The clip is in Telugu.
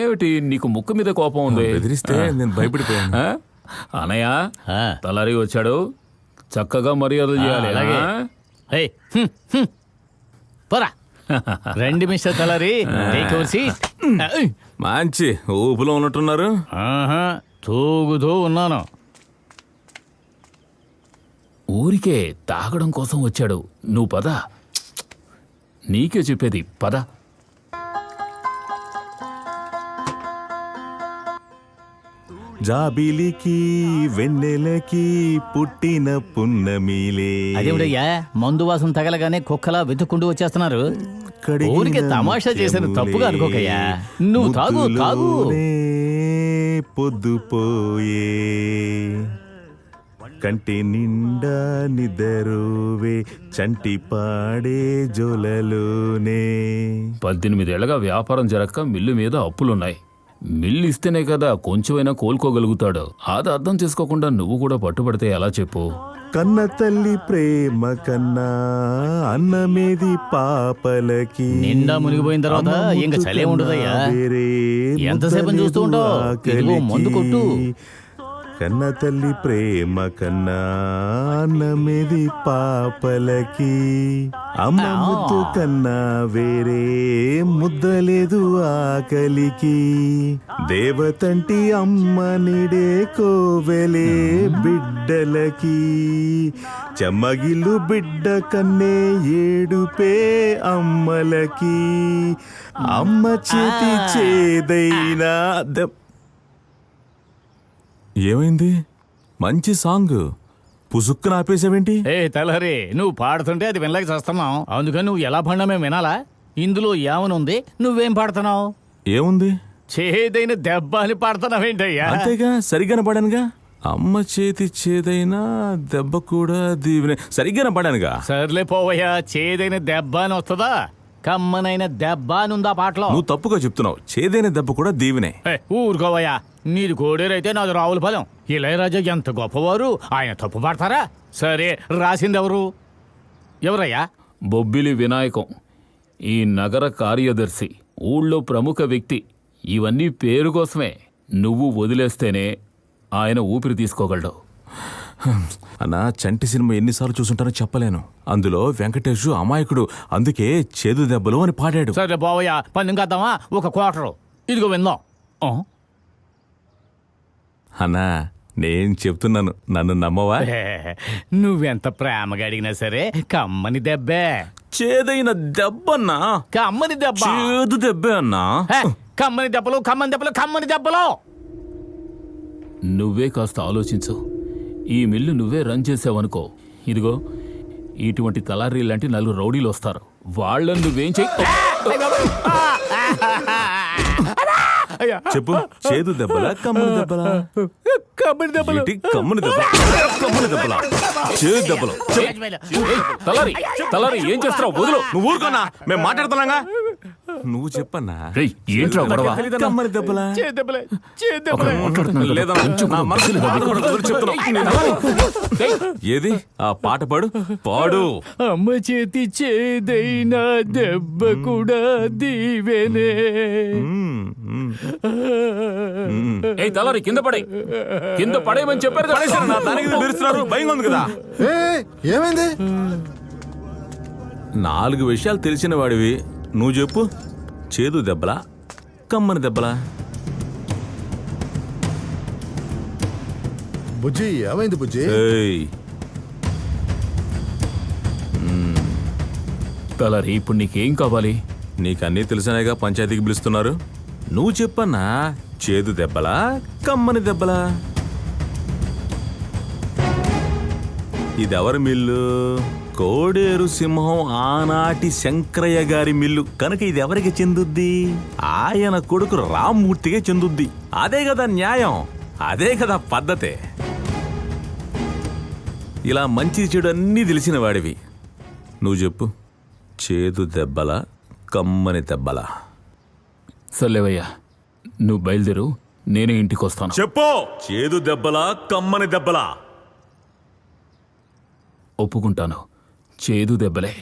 ఏమిటి నీకు ముక్కు మీద కోపం ఉంది? బెదిరిస్తే నేను భయపడిపోయాను. అనయ్య తలారి వచ్చాడు, చక్కగా మర్యాదలు చేయాలి. పోరా రండి మిస్టర్ తలారి, మంచి ఊపులో ఉన్నట్టున్నారు. తూగుతూ ఉన్నాను. ఊరికే తాగడం కోసం వచ్చాడు, నువ్వు పద. నీకే చెప్పేది, పద. జాబిలికి వెన్నెలకి పుట్టిన పున్నమిలే. అదేమిటయ్యా మందు వాసన తగలగానే కుక్కలా వెతుక్కుంటూ వచ్చేస్తున్నారు? ఊరికే తమాషా చేసిన తప్పుగా అనుకోకయ్యా. నువ్వు తాగు తాగు. పొద్దుపోయే కంటి నిండా నిదరువే చంటి పాడే జోలలోనే. 18 ఏళ్లగా వ్యాపారం జరక్క మిల్లు మీద అప్పులున్నాయి. మిల్లు ఇస్తేనే కదా కొంచెమైనా కోలుకోగలుగుతాడు. అది అర్థం చేసుకోకుండా నువ్వు కూడా పట్టుబడితే ఎలా చెప్పు? కన్న తల్లి ప్రేమ కన్నా అన్నమేది పాపలకి. నిండా మునిగిపోయిన తర్వాత ఇంకా చలే ఉండదయ్యా. ఎంతసేపు చూస్తూ ఉంటావు? మందు కొట్టు. కన్న తల్లి ప్రేమ కన్నా అన్నమేది పాపలకి. అమ్మ ముద్దు కన్నా వేరే ముద్దలేదు ఆకలికి. దేవతంటి అమ్మ నిడే కోవెలే బిడ్డలకి. చెమ్మగిల్లు బిడ్డ కన్నే ఏడుపే అమ్మలకి. అమ్మ చేతి చేదైనా. ఏమైంది? మంచి సాంగ్ పుసుక్కున ఆపేసావేంటి? తలహరి, నువ్వు పాడుతుంటే అది వినలేక చేస్తున్నావు. అందుకని నువ్వు ఎలా పాడినా మేము వినాలా? ఇందులో ఏమనుంది? నువ్వేం పాడుతున్నావు? ఏముంది? చేదైన దెబ్బ అని పాడుతున్నావేంటయ్యా? అంతేగా, సరిగ్గానే పాడానుగా. అమ్మ చేతి చేదైనా దెబ్బ కూడా దీవెనే. సరిగ్గానే పాడానుగా. సర్లే పోవయ్యా, చేదైన దెబ్బ అని వస్తుందా? కమ్మనైన దెబ్బ అని ఉందా పాటలో? నువ్వు తప్పుగా చెప్తున్నావు. చేదైన దెబ్బ కూడా దీవెనే. ఊరుకోవయ్యా, నీది కోడేరైతే నాది రావులపాలెం. ఇళయరాజా ఎంత గొప్పవారు, ఆయన తప్పు పాడతారా? సరే, రాసింది ఎవరయ్యా? బొబ్బిలి వినాయకం, ఈ నగర కార్యదర్శి, ఊళ్ళో ప్రముఖ వ్యక్తి. ఇవన్నీ పేరు కోసమే. నువ్వు వదిలేస్తేనే ఆయన ఊపిరి తీసుకోగలడు. అన్న, చంటి సినిమా ఎన్నిసార్లు చూసుంటానో చెప్పలేను. అందులో వెంకటేష్ అమాయకుడు, అందుకే చేదు దెబ్బలు అని పాడాడు. సరే బావయ్యా, పందెం కాద్దామా? 1 క్వార్టర్ ఇదిగో విందాం. అన్నా, నేను చెప్తున్నాను, నన్ను నమ్మవా? నువ్వెంత ప్రేమగా అడిగినా సరే కమ్మని దెబ్బే. చేదైన దెబ్బన్నా? కమ్మని దెబ్బ. చేదు దెబ్బే అన్నా. కమ్మని దెబ్బలు, కమ్మని దెబ్బలు, కమ్మని దెబ్బలు. నువ్వే కాస్త ఆలోచించు. ఈ మిల్లు నువ్వే రన్ చేసావనుకో, ఇదిగో ఇటువంటి తలారీ లాంటి 4 రౌడీలు వస్తారు. వాళ్ళని నువ్వేం చెయ్యి. చెప్పు, చేదు దెబ్బలా కమ్మని దెబ్బలా? కమ్మని దెబ్బలు. కమ్మని దెబ్బ, కమ్మని దెబ్బలా, చేదు దెబ్బలు. తలారి ఏం చేస్తున్నావు? వదులు. నువ్వు ఊరుకోనా, మేము మాట్లాడుతున్నాగా. నువ్వు చెప్పన్నా. ఏంట్రా గొడవ? కమ్మని దెబ్బలా? ఏది ఆ పాట పాడు, పాడు. అమ్మ చేతి చేదైనా దెబ్బ కూడా దీవెనే. తలారి కింద పడేయమని చెప్పారు. భయంగా ఉంది కదా. ఏమైంది? 4 విషయాలు తెలిసిన వాడివి, నువ్వు చెప్పు. చేదు దెబ్బలా కమ్మని దెబ్బలా? బుజ్జి, ఏమైంది బుజ్జి? తలారి, ఇప్పుడు నీకేం కావాలి? నీకన్నీ తెలిసినాయిగా, పంచాయతీకి పిలుస్తున్నారు. నువ్వు చెప్పన్నా, చేదు దెబ్బలా కమ్మని దెబ్బలా? ఇదెవరి మిల్లు? కోడేరు సింహం ఆనాటి శంకరయ్య గారి మిల్లు కనుక ఇది ఎవరికి చెందుద్ది? ఆయన కొడుకు రామ్మూర్తిగా చెందుద్ది. అదే కదా న్యాయం, అదే కదా పద్ధతే. ఇలా మంచి చెడు అన్నీ తెలిసిన వాడివి, నువ్వు చెప్పు. చేదు దెబ్బలా కమ్మని దెబ్బలా? సర్లేవయ్యా, నువ్వు బయలుదేరు, నేనే ఇంటికి వస్తాను. చెప్పు, చేదు దెబ్బలా కమ్మని దెబ్బలా? ఒప్పుకుంటాను, చేదు దెబ్బలే.